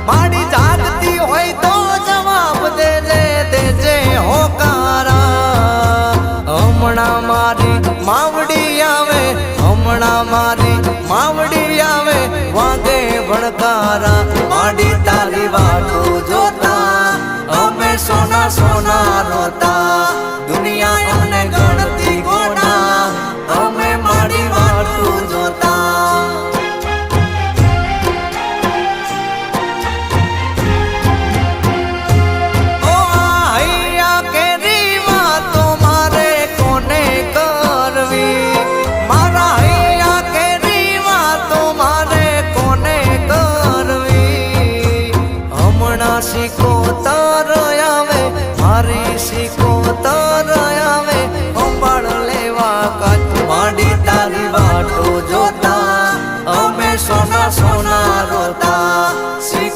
માડી જાગતી હોય તો જવાબ દેજે દેજે હોકારા હમણાં મારી માવડી આવે હમણાં મારી માવડી આવે વાગે ભણકારા માડી તારી વાટો જોતા અમે સોના સોના રોતા દુનિયા અમને ગણતી ગોડા અમે માડી વાટો જોતા સિકોતર આવે મારી સિકોતર